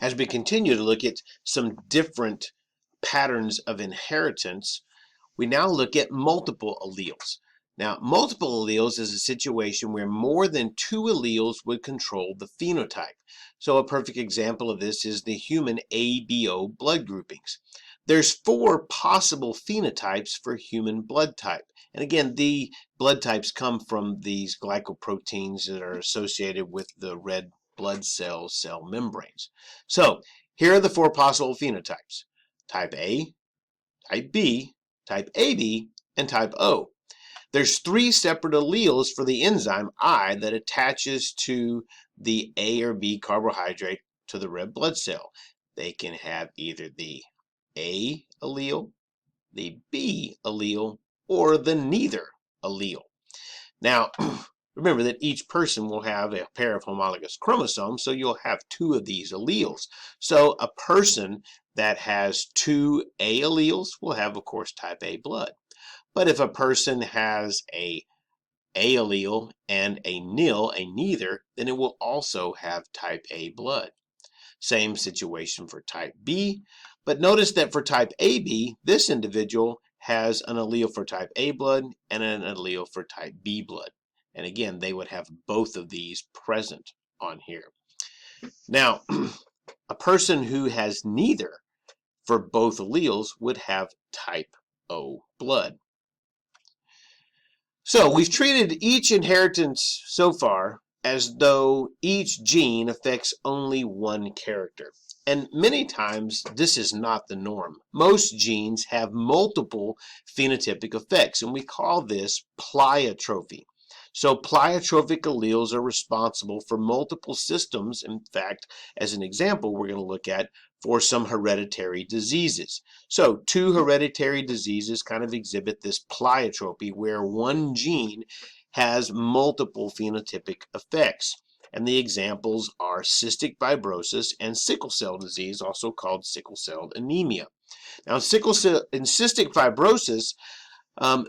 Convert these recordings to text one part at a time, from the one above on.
As we continue to look at some different patterns of inheritance, we now look at multiple alleles. Now, multiple alleles is a situation where more than two alleles would control the phenotype. So a perfect example of this is the human ABO blood groupings. There's four possible phenotypes for human blood type. And again, the blood types come from these glycoproteins that are associated with the red blood cell membranes. So here are the four possible phenotypes: type A, type B, type AB, and type O. There's three separate alleles for the enzyme I that attaches to the A or B carbohydrate to the red blood cell. They can have either the A allele, the B allele, or the neither allele. Now, remember that each person will have a pair of homologous chromosomes, so you'll have two of these alleles. So a person that has two A alleles will have, of course, type A blood. But if a person has a allele and a nil, a neither, then it will also have type A blood. Same situation for type B, but notice that for type AB, this individual has an allele for type A blood and an allele for type B blood. And again, they would have both of these present on here. Now, a person who has neither for both alleles would have type O blood. So we've treated each inheritance so far as though each gene affects only one character. And many times this is not the norm. Most genes have multiple phenotypic effects, and we call this pleiotropy. So pleiotrophic alleles are responsible for multiple systems. In fact, as an example, we're going to look at for some hereditary diseases. So two hereditary diseases kind of exhibit this pleiotropy where one gene has multiple phenotypic effects. And the examples are cystic fibrosis and sickle cell disease, also called sickle cell anemia. Now, cystic fibrosis,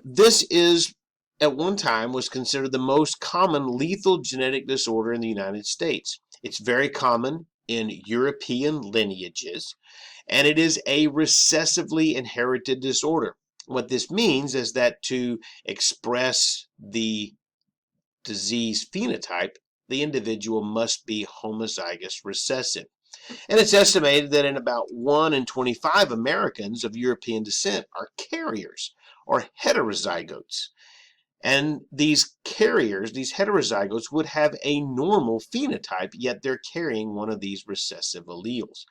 this is at one time was considered the most common lethal genetic disorder in the United States. It's very common in European lineages, and it is a recessively inherited disorder. What this means is that to express the disease phenotype, the individual must be homozygous recessive. And it's estimated that in about 1 in 25 Americans of European descent are carriers or heterozygotes. And these carriers, these heterozygotes, would have a normal phenotype, yet they're carrying one of these recessive alleles.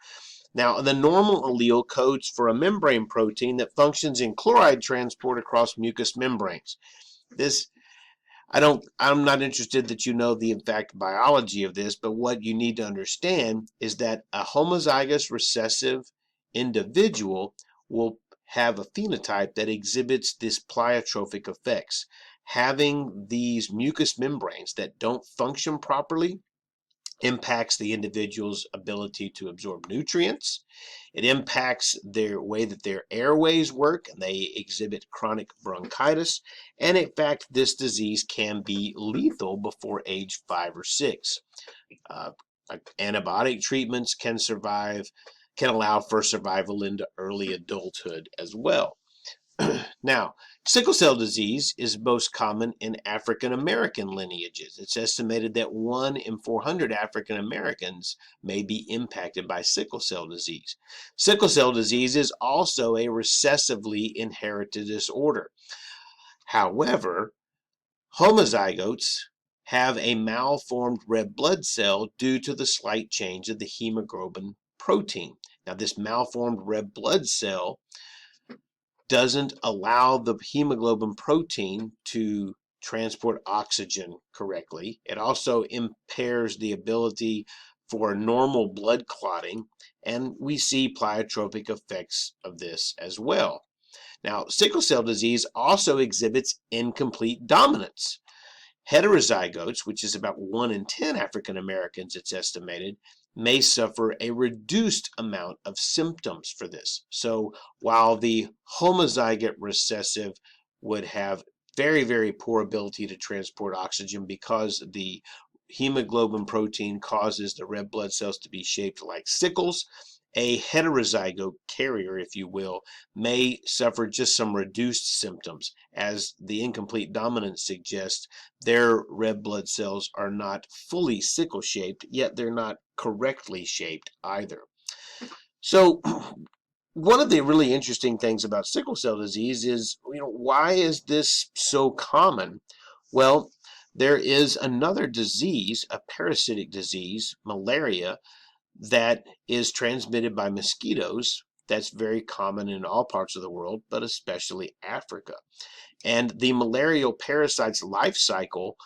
Now, the normal allele codes for a membrane protein that functions in chloride transport across mucous membranes. I'm not interested that you know the exact biology of this, but what you need to understand is that a homozygous recessive individual will have a phenotype that exhibits this pleiotrophic effects. Having these mucous membranes that don't function properly impacts the individual's ability to absorb nutrients. It impacts their way that their airways work, and they exhibit chronic bronchitis. And in fact, this disease can be lethal before age 5 or 6. Antibiotic treatments can allow for survival into early adulthood as well. Now, sickle cell disease is most common in African American lineages. It's estimated that 1 in 400 African Americans may be impacted by sickle cell disease. Sickle cell disease is also a recessively inherited disorder. However, homozygotes have a malformed red blood cell due to the slight change of the hemoglobin protein. Now, this malformed red blood cell doesn't allow the hemoglobin protein to transport oxygen correctly. It also impairs the ability for normal blood clotting, and we see pleiotropic effects of this as well. Now, sickle cell disease also exhibits incomplete dominance. Heterozygotes, which is about 1 in 10 African Americans, it's estimated, may suffer a reduced amount of symptoms for this. So while the homozygote recessive would have very, very poor ability to transport oxygen because the hemoglobin protein causes the red blood cells to be shaped like sickles. A heterozygote carrier, if you will, may suffer just some reduced symptoms. As the incomplete dominance suggests, their red blood cells are not fully sickle shaped, yet they're not correctly shaped either. So one of the really interesting things about sickle cell disease is, why is this so common? Well, there is another disease, a parasitic disease, malaria, that is transmitted by mosquitoes. That's very common in all parts of the world, but especially Africa. And the malarial parasite's life cycle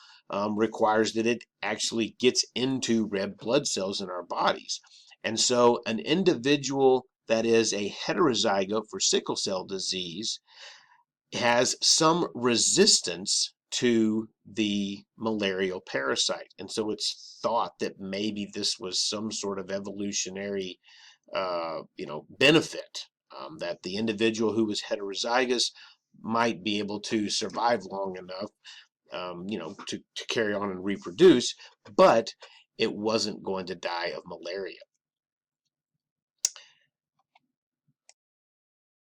requires that it actually gets into red blood cells in our bodies. And so an individual that is a heterozygote for sickle cell disease has some resistance to the malarial parasite. And so it's thought that maybe this was some sort of evolutionary benefit, that the individual who was heterozygous might be able to survive long enough, to carry on and reproduce, but it wasn't going to die of malaria.